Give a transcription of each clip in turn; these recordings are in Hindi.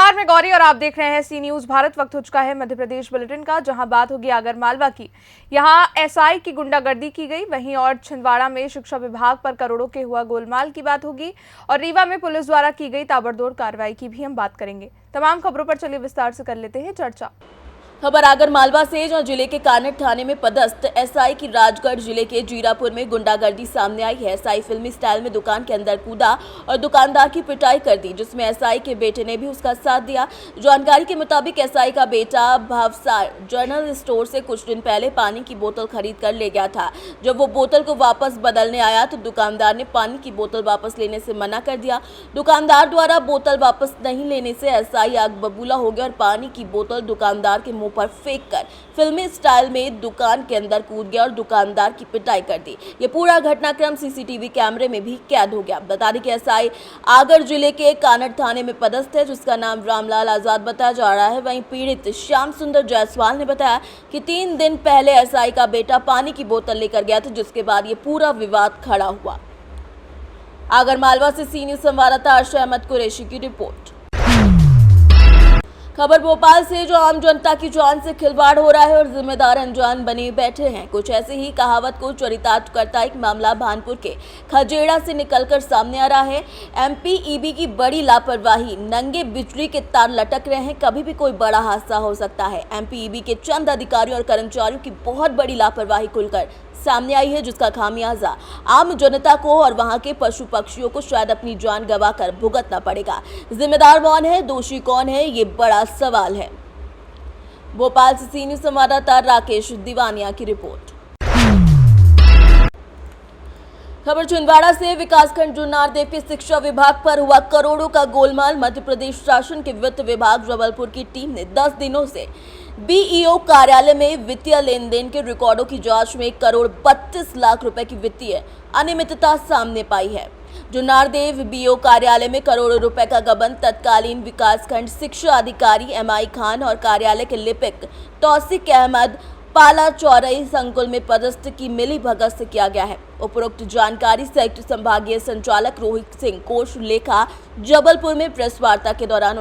नमस्कार, मैं गौरी और आप देख रहे हैं सी न्यूज भारत। वक्त हो चुका है मध्य प्रदेश बुलेटिन का, जहां बात होगी आगरमालवा की। यहां एसआई की गुंडागर्दी की गई, वहीं और छिंदवाड़ा में शिक्षा विभाग पर करोड़ों के हुआ गोलमाल की बात होगी और रीवा में पुलिस द्वारा की गई ताबड़तोड़ कार्रवाई की भी हम बात करेंगे। तमाम खबरों पर चलिए विस्तार से कर लेते हैं चर्चा। खबर आगरमालवा से, जहां जिले के कानड़ थाने में पदस्थ एसआई की राजगढ़ जिले के जीरापुर में गुंडागर्दी सामने आई है। एसआई फिल्मी स्टाइल में दुकान के अंदर कूदा और दुकानदार की पिटाई कर दी, जिसमें एसआई के बेटे ने भी उसका साथ दिया। जानकारी के मुताबिक एसआई का बेटा भावसार जनरल स्टोर से कुछ दिन पहले पानी की बोतल खरीद कर ले गया था। जब वो बोतल को वापस बदलने आया तो दुकानदार ने पानी की बोतल वापस लेने से मना कर दिया। दुकानदार द्वारा बोतल वापस नहीं लेने से एसआई आग बबूला हो गया और पानी की बोतल दुकानदार के पर फेंककर फिल्मी स्टाइल में दुकान के अंदर कूद गया और दुकानदार की पिटाई कर दी। ये पूरा घटनाक्रम सीसीटीवी कैमरे में भी कैद हो गया। बता दें कि एसआई आगर जिले के कानड़ थाने में पदस्थ है, जिसका नाम रामलाल आजाद बताया जा रहा है। वहीं पीड़ित श्याम सुंदर जायसवाल ने बताया कि 3 दिन पहले एसआई का बेटा पानी की बोतल लेकर गया था, जिसके बाद ये पूरा विवाद खड़ा हुआ। आगरमालवा से सी न्यूज संवाददाता अर्शद अहमद कुरैशी की रिपोर्ट। खबर भोपाल से, जो आम जनता की जान से खिलवाड़ हो रहा है और जिम्मेदार अनजान बने बैठे हैं। कुछ ऐसे ही कहावत को चरितार्थ करता एक मामला भानपुर के खजेड़ा से निकलकर सामने आ रहा है। एमपीईबी की बड़ी लापरवाही, नंगे बिजली के तार लटक रहे हैं, कभी भी कोई बड़ा हादसा हो सकता है। एमपीईबी के चंद अधिकारियों और कर्मचारियों की बहुत बड़ी लापरवाही खुलकर सामने आई है, जिसका खामियाजा आम जनता को और वहां के पशु पक्षियों को शायद अपनी जान गंवाकर भुगतना पड़ेगा। जिम्मेदार कौन है, दोषी कौन है, ये बड़ा सवाल है। भोपाल से सी न्यूज संवाददाता राकेश दीवानिया की रिपोर्ट। खबर छिंदवाड़ा से, विकासखंड जुन्नारदेव के शिक्षा विभाग पर हुआ करोड़ों का गोलमाल। मध्य प्रदेश शासन के वित्त विभाग जबलपुर की टीम ने 10 दिनों से बीईओ कार्यालय में वित्तीय लेन देन के रिकॉर्डों की जांच में 1,32,00,000 रुपए की वित्तीय अनियमितता सामने पाई है। जुन्नारदेव बीईओ कार्यालय में करोड़ों रुपए का गबन तत्कालीन विकासखंड शिक्षा अधिकारी एमआई खान और कार्यालय के लिपिक तौसिक अहमद पाला चौरई संकुल में पदस्थ की मिली भगत से किया गया है। उपरोक्त जानकारी संयुक्त संभागीय संचालक रोहित सिंह कोष लेखा जबलपुर में प्रेस वार्ता के दौरान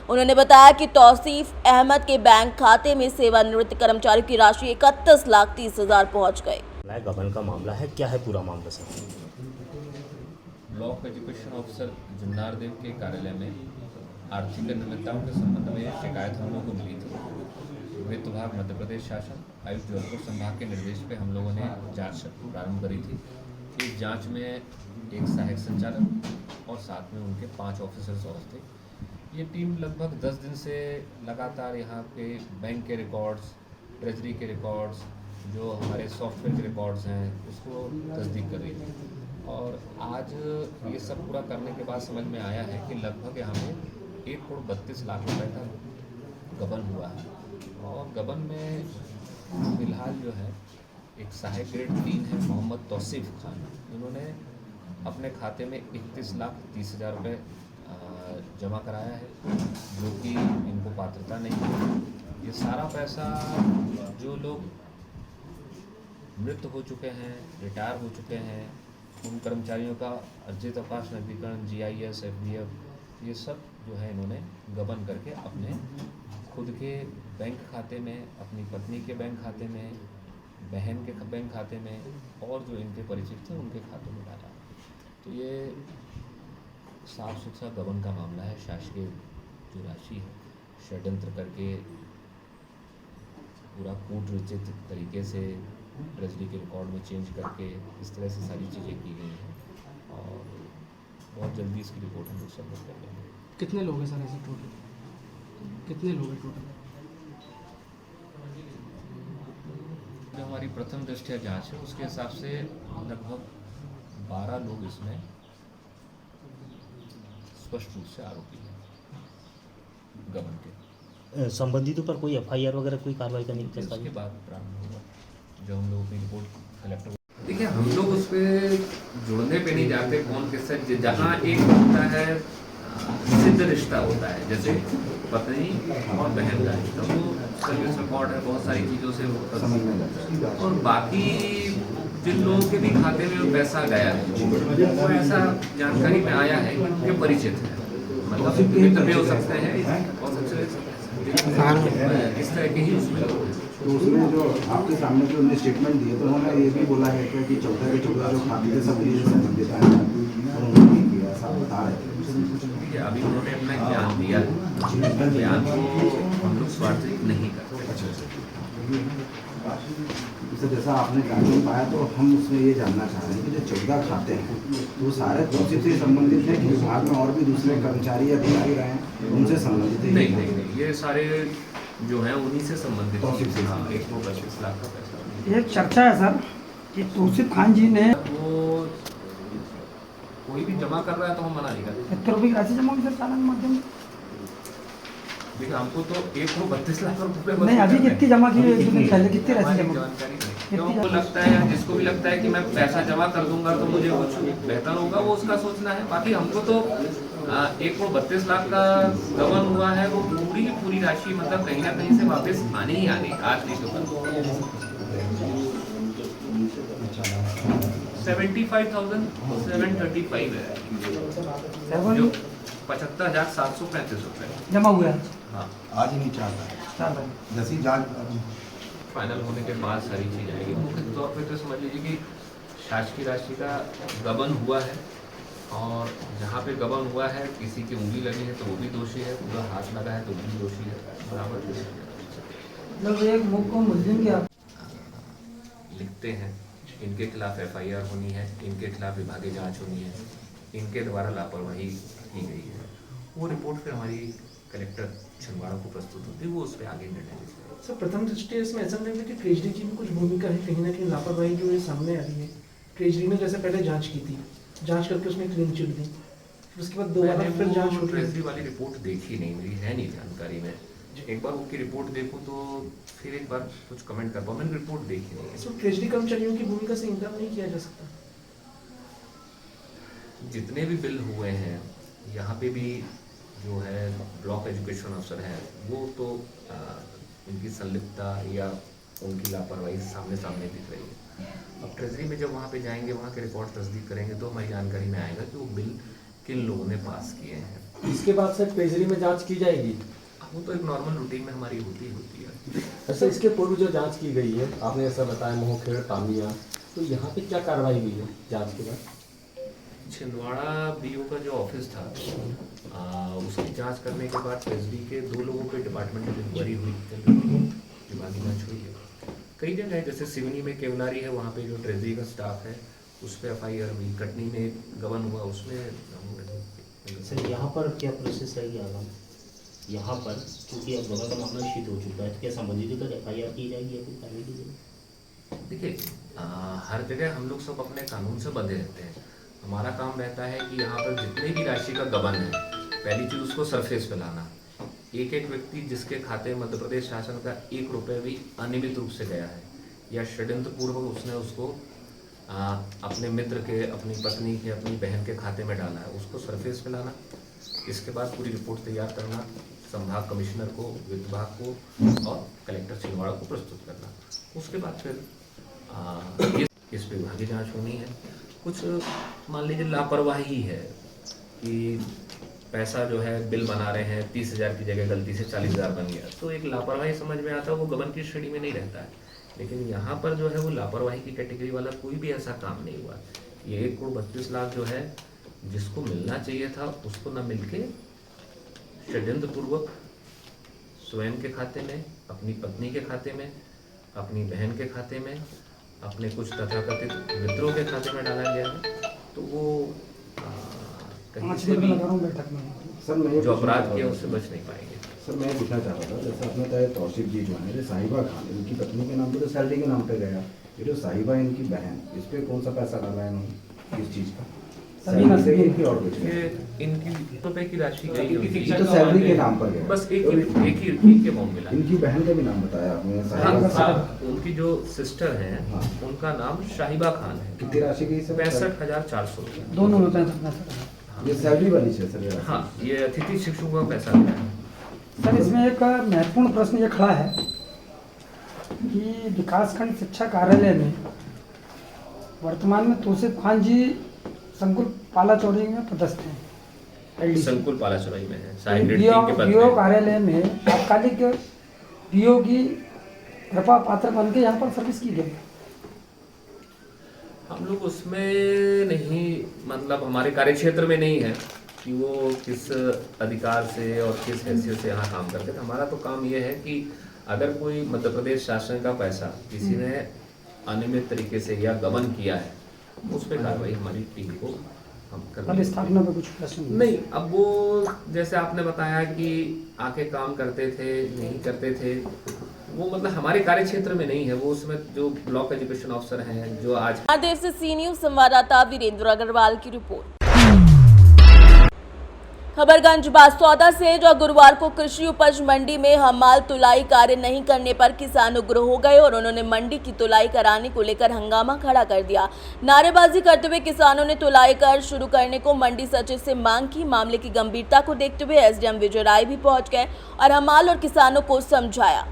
उन्होंने बताया कि तौसीफ अहमद के बैंक खाते में सेवानिवृत्त कर्मचारियों की राशि 31,30,000 पहुंच गए। गबन का मामला है, क्या है पूरा मामला sir? Block education officer Junnardeo के कार्यालय में आर्थिक अनियमितताओं के संबंध में शिकायत हम लोगों को मिली थी। वित्त विभाग मध्य प्रदेश शासन आयुक्त जबलपुर संभाग के निर्देश पे हम लोगों ने जांच प्रारंभ करी थी। इस जांच में एक सहायक संचालक और साथ में उनके 5 ऑफिसर्स और थे। ये टीम लगभग 10 दिन से लगातार यहाँ पे बैंक के रिकॉर्ड्स, ट्रेजरी के रिकॉर्ड्स, जो हमारे सॉफ्टवेयर के रिकॉर्ड्स हैं, उसको तस्दीक कर रही थी। और आज ये सब पूरा करने के बाद समझ में आया है कि लगभग यहाँ पे 1,32,00,000 रुपये का गबन हुआ है। और गबन में फिलहाल जो है एक सहायक ग्रेड 3 है मोहम्मद तौसीफ खान, इन्होंने अपने खाते में 31,30,000 रुपये जमा कराया है, जो कि इनको पात्रता नहीं है। ये सारा पैसा जो लोग मृत हो चुके हैं, रिटायर हो चुके हैं, उन कर्मचारियों का अर्जित अवकाश नवीकरण, जीआईएस, एफडीएफ, ये सब जो है इन्होंने गबन करके अपने खुद के बैंक खाते में, अपनी पत्नी के बैंक खाते में, बहन के बैंक खाते में और जो इनके परिचित थे उनके खातों में डाला। तो ये साफ सुथरा गबन का मामला है। शासकीय जो राशि है षड्यंत्र करके पूरा कूट रचित तरीके से ट्रेजरी के रिकॉर्ड में चेंज करके इस तरह से सारी चीज़ें की गई हैं और बहुत जल्दी इसकी रिपोर्ट हम लोग सबमिट कर लेंगे। कितने लोग हैं सर ऐसे टोटल? कितने लोग हैं टोटल? जो हमारी प्रथम दृष्टया जांच है उसके हिसाब से लगभग 12 लोग इसमें स्पष्ट रूप से आरोपी है गबन के। संबंधितों पर कोई एफआईआर वगैरह कोई कार्रवाई करने की उसके बाद प्रारंभ होगा जो हम लोगों की रिपोर्ट कलेक्टर। देखिए, हम लोग उस पर जुड़ने पे नहीं जाते कौन किससे। जहाँ एक होता है सिद्ध रिश्ता होता है, जैसे पत्नी और बहन का रिश्ता, वो सर्विस रिकॉर्ड है, बहुत सारी चीज़ों से वो। और बाकी जिन लोगों के भी खाते में पैसा गया है वो ऐसा जानकारी में आया है कि उनके परिचित है, मतलब मित्र भी हो सकते हैं और सबसे इस तरह के ही उसमें लोग हैं। तो उसमें जो आपके सामने जो उन्होंने स्टेटमेंट दिए तो उन्होंने ये भी बोला है कि 14 के 14 जो खाते थे सब ये संबंधित है और उन्होंने नहीं किया, ऐसा बता रहे थे। ठीक है, अभी उन्होंने अपना बयान दिया है, बयान को हम लोग स्वार्थी नहीं करते। तो जैसा आपने कानून पाया तो हम उसमें ये जानना चाह रहे हैं कि जो 14 खाते हैं वो सारे तौसीफ से संबंधित है कि विभाग में और भी दूसरे कर्मचारी या अधिकारी रहे हैं उनसे संबंधित है? नहीं, ये सारे जो है उन्हीं से संबंधित तौसीफ से। हाँ, 125 लाख का पैसा एक चर्चा है सर कि तौसीफ खान जी ने वो कोई भी जमा कर रहा है तो हम मना नहीं करते। कितने रुपये की राशि जमा हुई सर चालान के माध्यम से? देखिए हमको तो 132 लाख रुपए नहीं, अभी कितनी जमा की है? एक दो दिन पहले कितनी राशि हमारी जमा हुई? जानकारी नहीं। क्योंकि लगता है जिसको भी लगता है कि मैं पैसा जमा कर दूंगा तो मुझे कुछ बेहतर होगा, वो उसका सोचना है। बाकी हमको तो 132 लाख का गबन हुआ है, वो पूरी राशि मतलब कहीं ना कहीं से वापस आने ही आने आज नहीं तो कल 75,735 है, जो 75,735 रुपए जमा हुआ है हाँ आज ही नहीं चाहता है, चार भाई। जैसी जांच फाइनल होने के बाद सारी चीज आएगी। मुख्य तौर पे तो समझ लीजिए कि शासकीय राशि का गबन हुआ है और जहाँ पे गबन हुआ है किसी की उंगली लगी है तो वो भी दोषी है, पूरा हाथ लगा है तो वो भी दोषी है, बराबर दोषी है। मतलब एक मुख्य मुलजिम के लिखते हैं इनके खिलाफ FIR होनी है, इनके खिलाफ विभागीय जांच होनी है, इनके द्वारा लापरवाही की गई है, वो रिपोर्ट फिर हमारी कलेक्टर छिंदवाड़ा को प्रस्तुत होती है, वो उस पर आगे निर्णय लेते हैं। सर प्रथम दृष्टि इसमें ऐसा नहीं है कि ट्रेजरी की भी कुछ भूमिका है, कहीं ना कहीं लापरवाही जो है सामने आ रही है। ट्रेजरी ने जैसे पहले जांच की थी, जांच करके उसने क्लीन चिट दी, फिर उसके बाद दोबारा फिर जांच होती है। ट्रेजरी वाली रिपोर्ट देखी नहीं, मेरी है नहीं जानकारी में। एक बार उनकी रिपोर्ट देखूं तो फिर एक बार कुछ कमेंट कर पाऊँ, मैंने रिपोर्ट देखी नहीं है। इसमें ट्रेजरी कर्मचारियों की भूमिका से इनकार नहीं किया जा सकता। जितने भी बिल हुए हैं यहाँ पे भी जो है ब्लॉक एजुकेशन अफसर है वो तो इनकी संलिप्तता या उनकी लापरवाही सामने दिख रही है। अब ट्रेजरी में जब वहाँ पे जाएंगे, वहाँ के रिकॉर्ड तस्दीक करेंगे तो हमारी जानकारी में आएगा कि वो बिल किन लोगों ने पास किए हैं। इसके बाद सर ट्रेजरी में जांच की जाएगी? वो तो एक नॉर्मल रूटीन में हमारी होती है। अच्छा, इसके पूर्व जो जांच की गई है, आपने ऐसा बताया मोहखेड़ तामिया, तो यहाँ पे क्या कार्रवाई हुई है जांच के बाद? छिंदवाड़ा BO का जो ऑफिस था उसकी जांच करने के बाद ट्रेजरी के 2 लोगों पे डिपार्टमेंटल इंक्वायरी हुई, विभागीय जांच हुई है। कई जगह है जैसे सिवनी में केवलारी है, वहाँ पे जो ट्रेजरी का स्टाफ है उस पर FIR हुई, कटनी में गबन हुआ उसमें। सर यहाँ पर क्या प्रोसेस रहेगी आगामी? यहाँ पर क्योंकि अब गबन का मामला शीत हो चुका है, तो क्या संबंधित होकर FIR की जाएगी या फिर कार्रवाई की जाएगी? देखिए हर जगह हम लोग सब अपने कानून से बंधे रहते हैं। हमारा काम रहता है कि यहाँ पर जितने भी राशि का गबन है, पहली चीज़ उसको सरफेस पे लाना। एक व्यक्ति जिसके खाते में मध्य प्रदेश शासन का 1 रुपये भी अनियमित रूप से गया है या षड्यंत्र पूर्वक उसने उसको अपने मित्र के, अपनी पत्नी के, अपनी बहन के खाते में डाला है, उसको सरफेस पे लाना। इसके बाद पूरी रिपोर्ट तैयार करना, संभाग कमिश्नर को, विभाग को और कलेक्टर छिंदवाड़ा को प्रस्तुत करना। उसके बाद फिर इस पर विभागीय जाँच होनी है। कुछ मान लीजिए लापरवाही है कि पैसा जो है बिल बना रहे हैं 30,000 की जगह गलती से 40,000 बन गया, तो एक लापरवाही समझ में आता है, वो गबन की श्रेणी में नहीं रहता है। लेकिन यहाँ पर जो है वो लापरवाही की कैटेगरी वाला कोई भी ऐसा काम नहीं हुआ। ये 1,32 लाख जो है जिसको मिलना चाहिए था उसको न मिलके षड्यंत्र पूर्वक स्वयं के खाते में, अपनी पत्नी के खाते में, अपनी बहन के खाते में, अपने कुछ तथाकथित मित्रों के खाते में डाला गया है। तो वो कहीं से भी सर मैं जो अपराध किया उससे बच नहीं पाएंगे। सर मैं पूछना चाहता था, जैसे आपने बताया तौसीफ जी जो है, साहिबा खान इनकी पत्नी के नाम पे तो सैलरी के नाम पे गया, ये जो साहिबा इनकी बहन, इस पे कौन सा पैसा डाला है इन्होंने, किस चीज़ का? सैलरी से इनकी और कुछ नहीं? इनकी रुपए की राशि गई हुई थी, तो सैलरी के नाम पर गया, बस एक ही अमाउंट मिला। इनकी बहन का भी नाम बताया आपने, हाँ, साहिबा। उनकी जो सिस्टर हैं हाँ। उनका नाम शाहिबा खान है। कितनी राशि की सर? 65,400 रुपये। दोनों होते हैं ये सैलरी वाली है सर? हाँ, ये अतिथि शिक्षकों का पैसा मिला है। सर। इसमें एक महत्वपूर्ण प्रश्न ये खड़ा है कि विकासखंड शिक्षा कार्यालय में वर्तमान में तौसीफ खान जी संकुल पाला चौरी में पदस्थ हैं, संकुल पालाचौराही में है, सहायक ग्रेड 3 के पद बीओ पे। कार्यालय में तात्कालिक पीओ की कृपा पात्र बन के यहाँ पर सर्विस की गई। हम लोग उसमें नहीं, मतलब हमारे कार्यक्षेत्र में नहीं है कि वो किस अधिकार से और किस हैसियत से यहाँ काम करते थे। हमारा तो काम ये है कि अगर कोई मध्य प्रदेश शासन का पैसा किसी ने अनियमित तरीके से या गबन किया है, उस पर कार्रवाई हमारी टीम को हम कर कल स्थापना पे कुछ प्रश्न नहीं। अब वो जैसे आपने बताया कि आके काम करते थे नहीं करते थे, वो मतलब हमारे कार्य क्षेत्र में नहीं है। वो उसमें जो ब्लॉक एजुकेशन ऑफिसर हैं, जो आज देव से सी न्यूज संवाददाता वीरेंद्र अग्रवाल की रिपोर्ट। खबरगंज बासौदा से जो गुरुवार को कृषि उपज मंडी में हमाल तुलाई कार्य नहीं करने पर किसान उग्र हो गए और उन्होंने मंडी की तुलाई कराने को लेकर हंगामा खड़ा कर दिया। नारेबाजी करते हुए किसानों ने तुलाई कर शुरू करने को मंडी सचिव से मांग की। मामले की गंभीरता को देखते हुए एसडीएम विजय राय भी पहुंच गए और हमाल और किसानों को समझाया।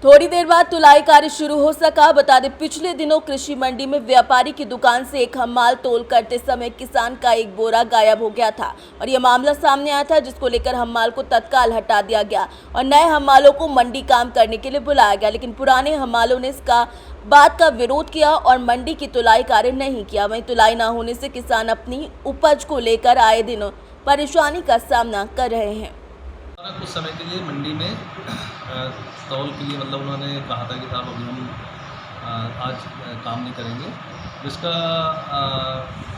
थोड़ी देर बाद तुलाई कार्य शुरू हो सका। बता दें, पिछले दिनों कृषि मंडी में व्यापारी की दुकान से एक हमाल तोल करते समय किसान का एक बोरा गायब हो गया था और यह मामला सामने आया था, जिसको लेकर हमाल को तत्काल हटा दिया गया और नए हमालों को मंडी काम करने के लिए बुलाया गया। लेकिन पुराने हमालों ने इसका बात का विरोध किया और मंडी की तुलाई कार्य नहीं किया। वहीं तुलाई न होने से किसान अपनी उपज को लेकर आए दिन परेशानी का सामना कर रहे हैं। कुछ समय के लिए मंडी में तौल के लिए मतलब उन्होंने कहा था कि साहब अभी हम आज काम नहीं करेंगे। इसका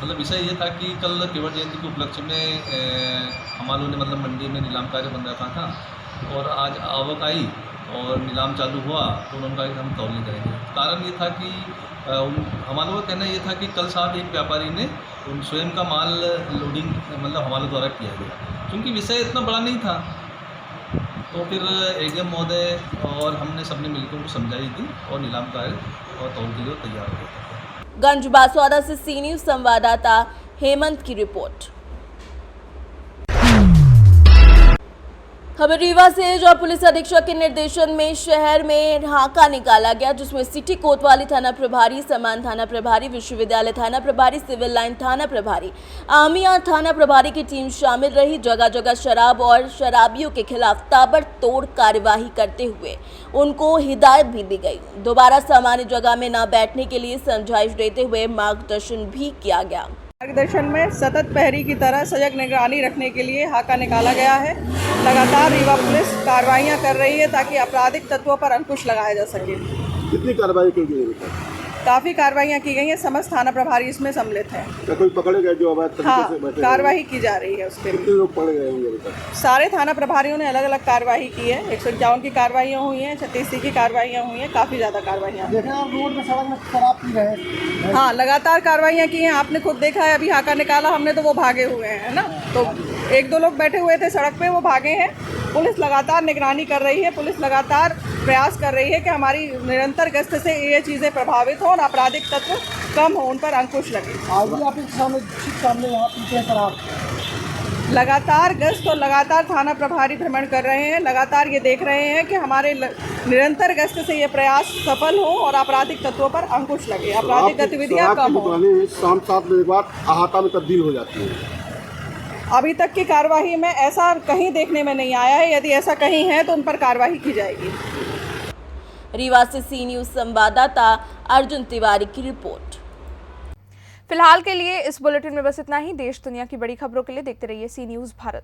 मतलब विषय ये था कि कल केवट जयंती के उपलक्ष्य में हमालों ने मतलब मंडी में नीलाम कार्य बंद रखा था और आज आवक आई और नीलाम चालू हुआ तो उन्होंने कहा कि हम तौल नहीं करेंगे। कारण ये था कि हमालों का कहना ये था कि कल साहब एक व्यापारी ने स्वयं का माल लोडिंग मतलब हमालों द्वारा किया गया, क्योंकि विषय इतना बड़ा नहीं था। तो फिर एडीएम महोदय और हमने सबने मिलकर उनको समझाई थी और नीलाम कार्य और तौल के लिए तैयार हो गए। गंज बासौदा से सी न्यूज संवाददाता हेमंत की रिपोर्ट। खबर रीवा से जो पुलिस अधीक्षक के निर्देशन में शहर में नाका निकाला गया, जिसमें सिटी कोतवाली थाना प्रभारी, समान थाना प्रभारी, विश्वविद्यालय थाना प्रभारी, सिविल लाइन थाना प्रभारी, आमिया थाना प्रभारी की टीम शामिल रही। जगह जगह शराब और शराबियों के खिलाफ ताबड़तोड़ कार्यवाही करते हुए उनको हिदायत भी दी गई। दोबारा सामान्य जगह में न बैठने के लिए समझाइश देते हुए मार्गदर्शन भी किया गया। मार्गदर्शन में सतत प्रहरी की तरह सजग निगरानी रखने के लिए हाका निकाला गया है। लगातार रीवा पुलिस कार्रवाइयां कर रही है ताकि आपराधिक तत्वों पर अंकुश लगाया जा सके। कितनी कार्रवाई की गई? काफ़ी कार्रवाइयां की गई हैं, समस्त थाना प्रभारी इसमें सम्मिलित हैं। क्या कोई पकड़े गए जो अवैध तरीके से बैठे? कार्रवाई की जा रही है उसके लिए। कितने लोग पकड़े गए होंगे अभी तक? सारे थाना प्रभारियों ने अलग अलग कार्रवाई की है। 151 की कार्रवाइयाँ हुई हैं, 36 की कार्रवाइयाँ हुई हैं, काफ़ी ज़्यादा कार्रवाइयाँ। रोड में सड़क में शराब पी रहे। हाँ, लगातार कार्रवाइयाँ की हैं। आपने खुद देखा है, अभी हाका निकाला हमने तो वो भागे हुए हैं, है ना। तो 1-2 लोग बैठे हुए थे सड़क पे, वो भागे हैं। पुलिस लगातार निगरानी कर रही है। पुलिस लगातार प्रयास कर रही है कि हमारी निरंतर गश्त से ये चीज़ें प्रभावित हों और आपराधिक तत्व कम हो, उन पर अंकुश लगे। आज भी आप सामने यहाँ पीछे शराब। लगातार गश्त और लगातार थाना प्रभारी भ्रमण कर रहे हैं। लगातार ये देख रहे हैं कि हमारे निरंतर गश्त से ये प्रयास सफल हो और आपराधिक तत्वों पर अंकुश लगे, आपराधिक गतिविधियाँ कम हो। शाम 7 बजे के बाद अहाता में तब्दील हो जाती है। अभी तक की कार्रवाई में ऐसा कहीं देखने में नहीं आया है। यदि ऐसा कहीं है तो उन पर कार्रवाई की जाएगी। रीवा से सी न्यूज संवाददाता अर्जुन तिवारी की रिपोर्ट। फिलहाल के लिए इस बुलेटिन में बस इतना ही। देश दुनिया की बड़ी खबरों के लिए देखते रहिए सी न्यूज भारत।